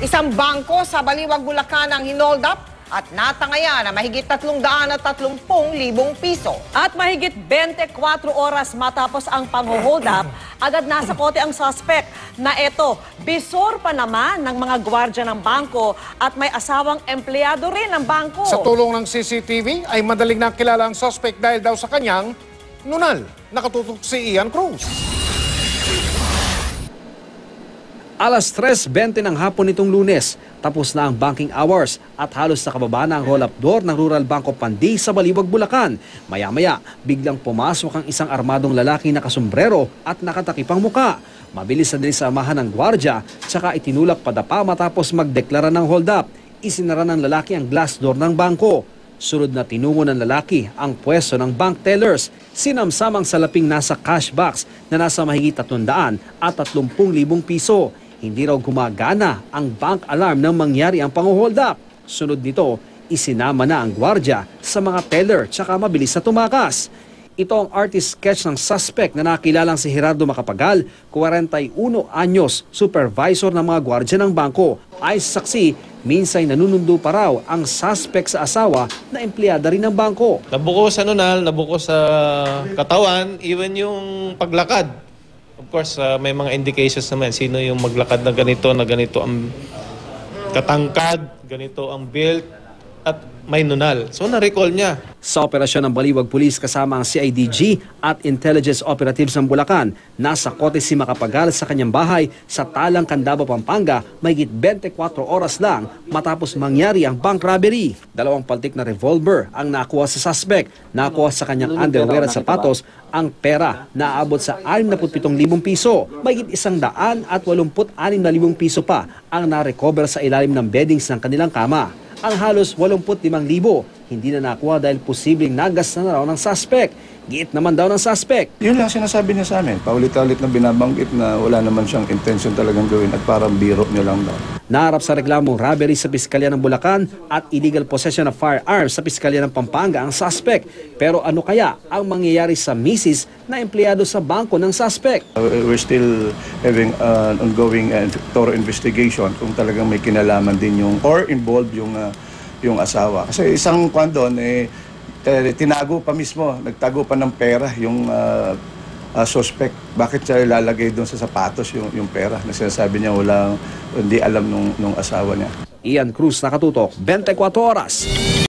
Isang bangko sa Baliwag, Bulacan ang hinold up at natangaya na mahigit 330,000 piso. At mahigit 24 oras matapos ang pang-hold up, agad nasa kote ang suspect na ito, bisor pa naman ng mga gwardya ng bangko at may asawang empleyado rin ng bangko. Sa tulong ng CCTV ay madaling nakilala ang suspect dahil daw sa kanyang nunal. Nakatutok si Ian Cruz. Alas 3:20 ng hapon nitong Lunes, tapos na ang banking hours at halos sa kababa na ang roll-up door ng Rural Banco Pandi sa Baliwag, Bulacan. Maya-maya, biglang pumasok ang isang armadong lalaki na kasombrero at nakatakipang muka. Mabilis na din sa amahan ng gwardya, tsaka itinulak padapa matapos magdeklara ng hold-up. Isinara ng lalaki ang glass door ng bangko. Sunod na tinungo ng lalaki ang pwesto ng bank tellers. Sinamsamang salaping nasa cash box na nasa mahigit 330,000 piso. Hindi raw gumagana ang bank alarm nang mangyari ang pang-hold up. Sunod nito, isinama na ang gwardya sa mga teller tsaka mabilis na tumakas. Ito ang artist sketch ng suspect na nakilalang si Gerardo Macapagal, 41 anyos, supervisor ng mga gwardya ng bangko. Ay saksi, minsan nanunundo pa raw ang suspect sa asawa na empleyada rin ng bangko. Nabuko sa nunal, nabuko sa katawan, even yung paglakad. Of course, may mga indications naman sino yung maglakad na ganito ang katangkad, ganito ang build, at may nunal. So na-recall niya. Sa operasyon ng Baliwag Police kasama ang CIDG at Intelligence Operatives ng Bulacan, nasa kote si Macapagal sa kanyang bahay sa Talang, Candaba, Pampanga, mahigit 24 oras lang matapos mangyari ang bank robbery. 2 paltik na revolver ang nakuha sa suspect. Nakuha sa kanyang underwear at sapatos ang pera na aabot sa 67,000 piso. Mahigit 186,000 piso pa ang na-recover sa ilalim ng beddings ng kanilang kama. Ang halos 85,000 hindi na nakuha dahil posibleng nagas na raw ng suspect. Giit naman daw ng suspect. Yun lang sinasabi niya sa amin. Paulit-ulit na binabanggit na wala naman siyang intention talagang gawin at parang biro niya lang daw. Naharap sa reklamong robbery sa Piskalya ng Bulacan at illegal possession of firearms sa Piskalya ng Pampanga ang suspect. Pero ano kaya ang mangyayari sa misis na empleyado sa bangko ng suspect? We're still having an ongoing thorough investigation kung talagang may kinalaman din yung or involved yung asawa. Kasi isang kwan doon, tinago pa mismo, nagtago pa ng pera yung suspect. Bakit siya ilalagay doon sa sapatos yung pera na sinasabi niya hindi alam nung asawa niya. Ian Cruz, nakatutok, 24 oras.